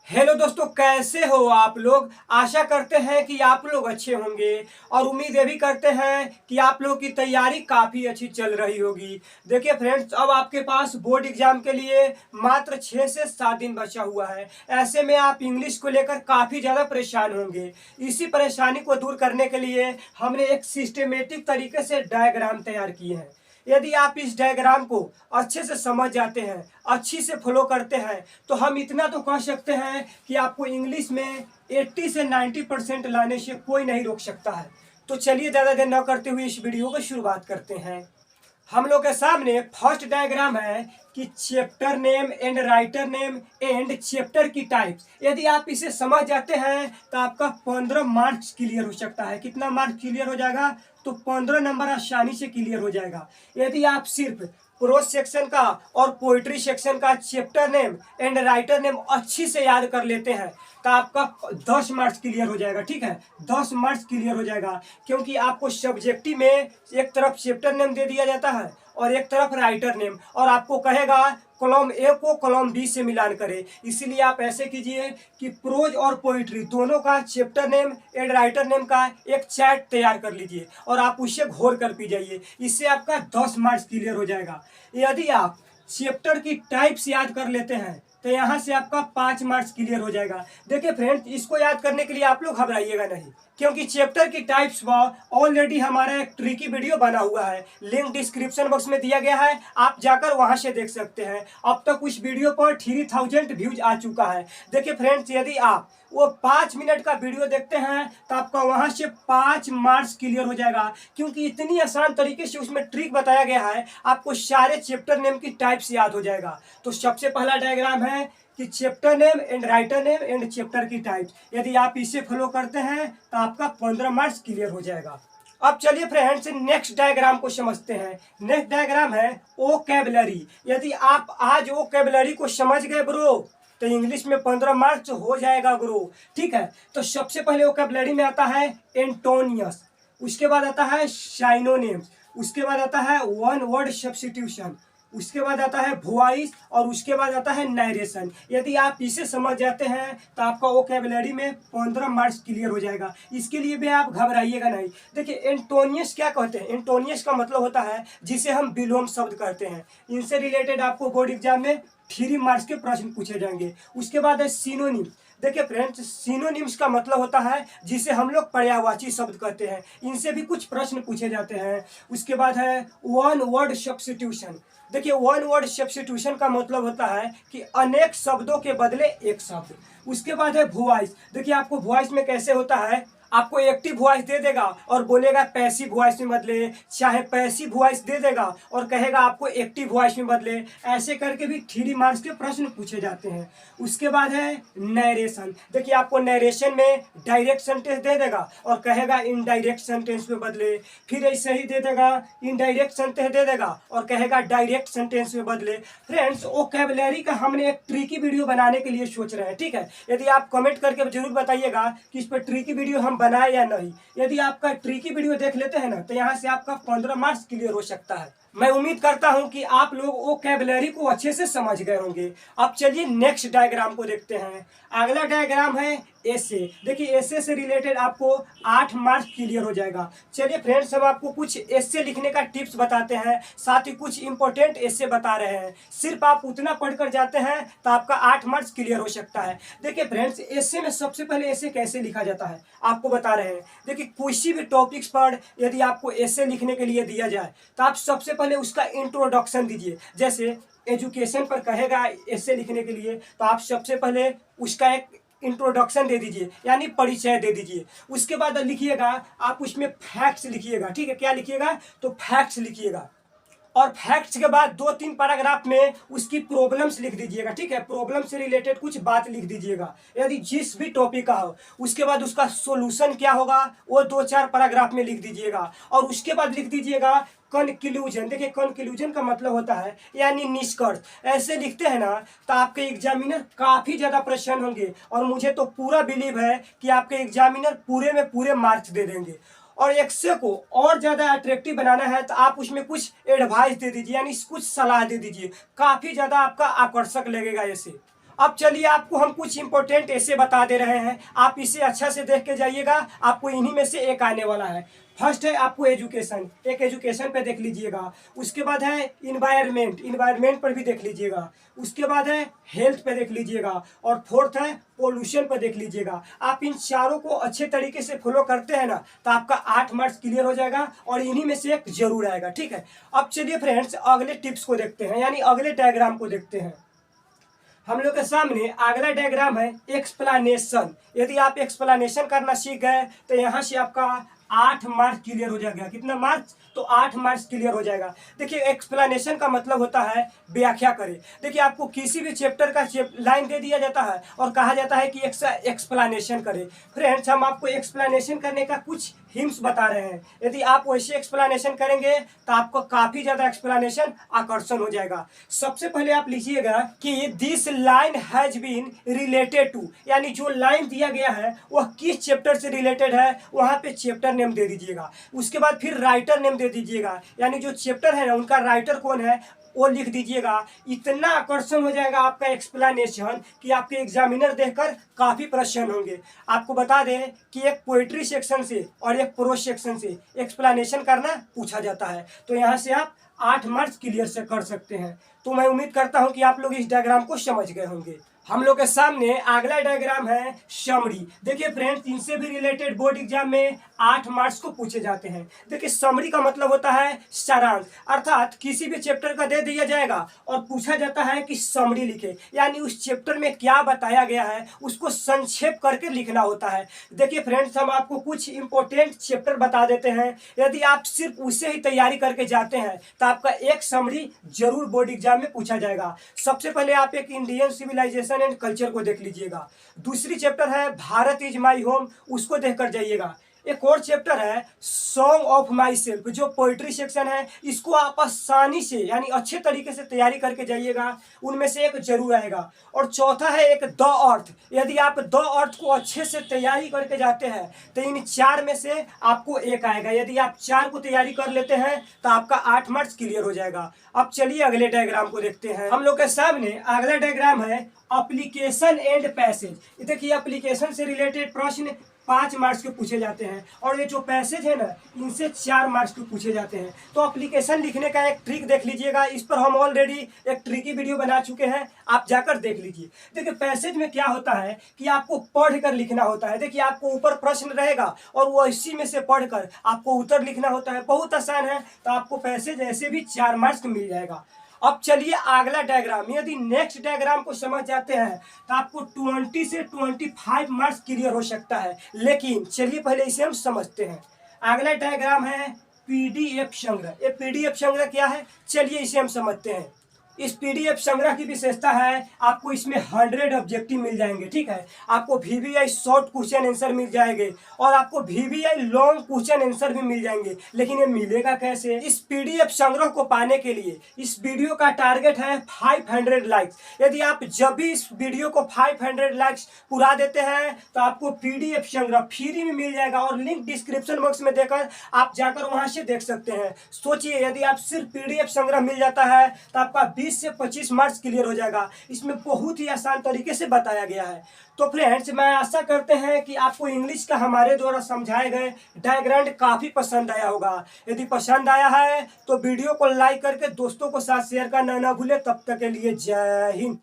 Hello दोस्तों, कैसे हो आप लोग। आशा करते हैं कि आप लोग अच्छे होंगे और उम्मीद ये भी करते हैं कि आप लोग की तैयारी काफ़ी अच्छी चल रही होगी। देखिए फ्रेंड्स, अब आपके पास बोर्ड एग्जाम के लिए मात्र 6 से 7 दिन बचा हुआ है। ऐसे में आप इंग्लिश को लेकर काफ़ी ज़्यादा परेशान होंगे। इसी परेशानी को दूर करने के लिए हमने एक सिस्टमेटिक तरीके से डायग्राम तैयार किए हैं। यदि आप इस डायग्राम को अच्छे से समझ जाते हैं, अच्छी से फॉलो करते हैं, तो हम इतना तो कह सकते हैं कि आपको इंग्लिश में 80 से 90% लाने से कोई नहीं रोक सकता है। तो चलिए ज़्यादा देर न करते हुए इस वीडियो को शुरुआत करते हैं। हम लोग के सामने फर्स्ट डायग्राम है कि chapter name and writer name and chapter की टाइप्स। यदि आप इसे समझ जाते हैं तो आपका 15 मार्क्स क्लियर हो सकता है। कितना मार्क्स क्लियर हो जाएगा? तो 15 नंबर आसानी से क्लियर हो जाएगा। यदि आप सिर्फ प्रोज सेक्शन का और पोइट्री सेक्शन का chapter name and writer name अच्छी से याद कर लेते हैं तो आपका 10 मार्क्स क्लियर हो जाएगा। ठीक है, 10 मार्क्स क्लियर हो जाएगा, क्योंकि आपको सब्जेक्टिव में एक तरफ चैप्टर नेम दे दिया जाता है और एक तरफ राइटर नेम, और आपको कहेगा कॉलम ए को कॉलम बी से मिलान करें। इसीलिए आप ऐसे कीजिए कि प्रोज और पोइट्री दोनों का chapter name and writer name का एक चार्ट तैयार कर लीजिए और आप उसे घोर कर पी जाइए। इससे आपका 10 मार्क्स क्लियर हो जाएगा। यदि आप चैप्टर की टाइप्स याद कर लेते हैं तो यहाँ से आपका 5 मार्क्स क्लियर हो जाएगा। देखिए फ्रेंड्स, इसको याद करने के लिए आप लोग घबराइएगा नहीं, क्योंकि चैप्टर की टाइप्स पर ऑलरेडी हमारा एक ट्रिकी वीडियो बना हुआ है। लिंक डिस्क्रिप्शन बॉक्स में दिया गया है, आप जाकर वहां से देख सकते हैं। अब तक उस वीडियो पर 3000 व्यूज आ चुका है। देखिए फ्रेंड्स, यदि आप वो 5 मिनट का वीडियो देखते हैं तो आपका वहां से 5 मार्क्स क्लियर हो जाएगा, क्योंकि इतनी आसान तरीके से उसमें ट्रिक बताया गया है, आपको सारे चैप्टर नेम की टाइप्स याद हो जाएगा। तो सबसे पहला डायग्राम है कि chapter name and writer name and chapter की टाइप्स। यदि आप इसे फॉलो करते हैं तो आपका 15 मार्क्स क्लियर हो जाएगा। अब चलिए फ्रेंड्स, नेक्स्ट डायग्राम को समझते हैं। नेक्स्ट डायग्राम है वोकैबुलरी। यदि आप आज वोकैबुलरी को समझ गए ब्रो, तो इंग्लिश में 15 मार्क्स हो जाएगा ब्रो। ठीक है, तो सबसे पहले वोकैबुलरी में आता है एंटोनियस, उसके बाद आता है साइनोनिम्स, उसके बाद आता है वन वर्ड सब्स्टिट्यूशन, उसके बाद आता है वॉइस, और उसके बाद आता है नरेशन। यदि आप इसे समझ जाते हैं तो आपका वोकैबुलरी में 15 मार्क्स क्लियर हो जाएगा। इसके लिए भी आप घबराइएगा नहीं। देखिए, एंटोनियस क्या कहते हैं? एंटोनियस का मतलब होता है जिसे हम विलोम शब्द कहते हैं। इनसे रिलेटेड आपको बोर्ड एग्जाम में 3 मार्क्स के प्रश्न पूछे जाएंगे। उसके बाद है सिनोनिम। देखिए फ्रेंड्स, सिनोनिम्स का मतलब होता है जिसे हम लोग पर्यायवाची शब्द कहते हैं। इनसे भी कुछ प्रश्न पूछे जाते हैं। उसके बाद है वन वर्ड सब्स्टिट्यूशन। देखिए, वन वर्ड सब्स्टिट्यूशन का मतलब होता है कि अनेक शब्दों के बदले एक शब्द। उसके बाद है वॉइस। देखिए, आपको वॉइस में कैसे होता है, आपको एक्टिव वॉइस दे देगा और बोलेगा पैसिव वॉइस में बदले, चाहे पैसिव वॉइस दे देगा और कहेगा आपको एक्टिव वॉइस में बदले। ऐसे करके भी 3 मार्क्स के प्रश्न पूछे जाते हैं। उसके बाद है नरेशन। देखिए, आपको नरेशन में डायरेक्ट सेंटेंस दे देगा और कहेगा इनडायरेक्ट सेंटेंस में बदले। फिर ऐसे ही दे देगा, इनडायरेक्ट सेंटेंस दे देगा और कहेगा डायरेक्ट सेंटेंस में बदले। फ्रेंड्स, वोकैबुलरी का हमने एक ट्रिकी वीडियो बनाने के लिए सोच रहे हैं। ठीक है, यदि आप कमेंट करके जरूर बताइएगा कि इस पर ट्रिकी वीडियो हम बनाए या नहीं। यदि आपका ट्रिकी वीडियो देख लेते हैं ना, तो यहाँ से आपका 15 मार्क्स क्लियर हो सकता है। मैं उम्मीद करता हूं कि आप लोग वोकैबुलरी को अच्छे से समझ गए होंगे। अब चलिए नेक्स्ट डायग्राम को देखते हैं। अगला डायग्राम है एसे। देखिए, एसे से रिलेटेड आपको 8 मार्क्स क्लियर हो जाएगा। चलिए फ्रेंड्स, हम आपको कुछ एसे लिखने का टिप्स बताते हैं, साथ ही कुछ इंपॉर्टेंट एसे बता रहे हैं। सिर्फ आप उतना पढ़कर जाते हैं तो आपका 8 मार्क्स क्लियर हो सकता है। देखिए फ्रेंड्स, एसे में सबसे पहले एसे कैसे लिखा जाता है आपको बता रहे हैं। देखिए, किसी भी टॉपिक्स पर यदि आपको एसे लिखने के लिए दिया जाए तो आप सबसे पहले उसका इंट्रोडक्शन दीजिए। जैसे एजुकेशन पर कहेगा एसे लिखने के लिए, तो आप सबसे पहले उसका एक इंट्रोडक्शन दे दीजिए, यानी परिचय दे दीजिए। उसके बाद लिखिएगा, आप उसमें फैक्ट्स लिखिएगा। ठीक है, क्या लिखिएगा? तो फैक्ट्स लिखिएगा। और फैक्ट्स के बाद 2-3 पैराग्राफ में उसकी प्रॉब्लम्स लिख दीजिएगा। ठीक है, प्रॉब्लम से रिलेटेड कुछ बात लिख दीजिएगा, यदि जिस भी टॉपिक का हो। उसके बाद उसका सॉल्यूशन क्या होगा वो 2-4 पैराग्राफ में लिख दीजिएगा। और उसके बाद लिख दीजिएगा कंक्लूजन। देखिए, कंक्लूजन का मतलब होता है यानी निष्कर्ष। ऐसे लिखते हैं ना तो आपके एग्जामिनर काफ़ी ज़्यादा प्रसन्न होंगे, और मुझे तो पूरा बिलीव है कि आपके एग्जामिनर पूरे में पूरे मार्क्स दे देंगे। और एक्से को और ज़्यादा अट्रैक्टिव बनाना है तो आप उसमें कुछ एडवाइस दे दीजिए, यानी कुछ सलाह दे दीजिए। काफ़ी ज़्यादा आपका आकर्षक लगेगा ऐसे। अब चलिए आपको हम कुछ इंपॉर्टेंट ऐसे बता दे रहे हैं, आप इसे अच्छा से देख के जाइएगा, आपको इन्हीं में से एक आने वाला है। फर्स्ट है आपको एजुकेशन, एक एजुकेशन पे देख लीजिएगा। उसके बाद है इन्वायरमेंट, इन्वायरमेंट पर भी देख लीजिएगा। उसके बाद है हेल्थ पे देख लीजिएगा। और फोर्थ है पोल्यूशन पे देख लीजिएगा। आप इन चारों को अच्छे तरीके से फॉलो करते हैं ना, तो आपका 8 मार्क्स क्लियर हो जाएगा और इन्हीं में से एक जरूर आएगा। ठीक है, अब चलिए फ्रेंड्स अगले टिप्स को देखते हैं, यानी अगले डायग्राम को देखते हैं। हम लोग के सामने अगला डायग्राम है एक्सप्लेनेशन। यदि आप एक्सप्लेनेशन करना सीख गए तो यहाँ से आपका 8 मार्क्स क्लियर हो जाएगा। कितना मार्क्स? तो 8 मार्क्स क्लियर हो जाएगा। देखिए एक्सप्लेनेशन का मतलब होता है व्याख्या करे। देखिए आपको किसी भी चैप्टर का लाइन दे दिया जाता है और कहा जाता है कि एक्सप्लेनेशन करे। फ्रेंड्स हम आपको एक्सप्लेनेशन करने का कुछ हिंट्स बता रहे हैं। यदि आप वैसे एक्सप्लेनेशन करेंगे तो आपको काफी ज्यादा एक्सप्लेनेशन आकर्षण हो जाएगा। सबसे पहले आप लिखिएगा कि this line has been related to, यानी जो लाइन दिया गया है वह किस चैप्टर से रिलेटेड है, वहां पे चैप्टर नेम दे दीजिएगा। उसके बाद फिर राइटर नेम दे दीजिएगा, यानी जो चैप्टर है ना उनका राइटर कौन है वो लिख दीजिएगा। इतना आकर्षण हो जाएगा आपका एक्सप्लेनेशन कि आपके एग्जामिनर देखकर काफी प्रसन्न होंगे। आपको बता दें कि एक पोएट्री सेक्शन से और एक प्रोज सेक्शन से एक्सप्लेनेशन करना पूछा जाता है, तो यहाँ से आप 8 मार्क्स क्लियर से कर सकते हैं। तो मैं उम्मीद करता हूँ कि आप लोग इस डायग्राम को समझ गए होंगे। हम लोग के सामने अगला डायग्राम है समरी। देखिए फ्रेंड्स इनसे भी रिलेटेड बोर्ड एग्जाम में 8 मार्क्स को पूछे जाते हैं। देखिए समरी का मतलब होता है सारांश, अर्थात किसी भी चैप्टर का दे दिया जाएगा और पूछा जाता है कि समरी लिखे, यानी उस चैप्टर में क्या बताया गया है उसको संक्षेप करके लिखना होता है। देखिए फ्रेंड्स हम आपको कुछ इंपॉर्टेंट चैप्टर बता देते हैं, यदि आप सिर्फ उससे ही तैयारी करके जाते हैं तो आपका एक समरी जरूर बोर्ड एग्जाम में पूछा जाएगा। सबसे पहले आप एक इंडियन सिविलाइजेशन एंड कल्चर को देख लीजिएगा। दूसरी चैप्टर है भारत इज माई होम, उसको देखकर जाइएगा। एक और चैप्टर है सॉन्ग ऑफ माई सेल्फ, जो पोइट्री सेक्शन है, इसको आप आसानी से यानी अच्छे तरीके से तैयारी करके जाइएगा, उनमें से एक जरूर आएगा। और चौथा है एक द अर्थ, यदि आप द अर्थ को अच्छे से तैयारी करके जाते हैं तो इन 4 में से आपको एक आएगा। यदि आप 4 को तैयारी कर लेते हैं तो आपका 8 मार्क्स क्लियर हो जाएगा। अब चलिए अगले डायग्राम को देखते हैं। हम लोग के सामने अगला डायग्राम है एप्लीकेशन एंड पैसेज। देखिए एप्लीकेशन से रिलेटेड प्रश्न 5 मार्क्स के पूछे जाते हैं और ये जो पैसेज है ना इनसे 4 मार्क्स के पूछे जाते हैं। तो एप्लीकेशन लिखने का एक ट्रिक देख लीजिएगा, इस पर हम ऑलरेडी एक ट्रिकी वीडियो बना चुके हैं, आप जाकर देख लीजिए। देखिए पैसेज में क्या होता है कि आपको पढ़कर लिखना होता है। देखिए आपको ऊपर प्रश्न रहेगा और वो इसी में से पढ़कर आपको उत्तर लिखना होता है, बहुत आसान है। तो आपको पैसेज ऐसे भी 4 मार्क्स मिल जाएगा। अब चलिए अगला डायग्राम, यदि नेक्स्ट डायग्राम को समझ जाते हैं तो आपको 20 से 25 मार्क्स क्लियर हो सकता है। लेकिन चलिए पहले इसे हम समझते हैं। अगला डायग्राम है पीडीएफ संग्रह। ये पीडीएफ संग्रह क्या है, चलिए इसे हम समझते हैं। इस पीडीएफ संग्रह की विशेषता है आपको इसमें 100 ऑब्जेक्टिव मिल जाएंगे। ठीक है, आपको वीवीआई शॉर्ट क्वेश्चन आंसर मिल जाएंगे और आपको वीवीआई लॉन्ग क्वेश्चन आंसर भी मिल जाएंगे। लेकिन ये मिलेगा कैसे? इस पीडीएफ संग्रह को पाने के लिए इस वीडियो का टारगेट है 500 लाइक्स। यदि आप जब भी इस वीडियो को 500 लाइक्स पूरा देते हैं तो आपको पीडीएफ संग्रह फ्री में मिल जाएगा और लिंक डिस्क्रिप्शन बॉक्स में देकर आप जाकर वहां से देख सकते हैं। सोचिए यदि आप सिर्फ पीडीएफ संग्रह मिल जाता है तो आपका 20 से 25 मार्क्स क्लियर हो जाएगा। इसमें बहुत ही आसान तरीके से बताया गया है। तो फ्रेंड्स मैं आशा करते हैं कि आपको इंग्लिश का हमारे द्वारा समझाए गए डायग्राम काफी पसंद आया होगा। यदि पसंद आया है तो वीडियो को लाइक करके दोस्तों को साथ शेयर करना ना भूले। तब तक के लिए जय हिंद।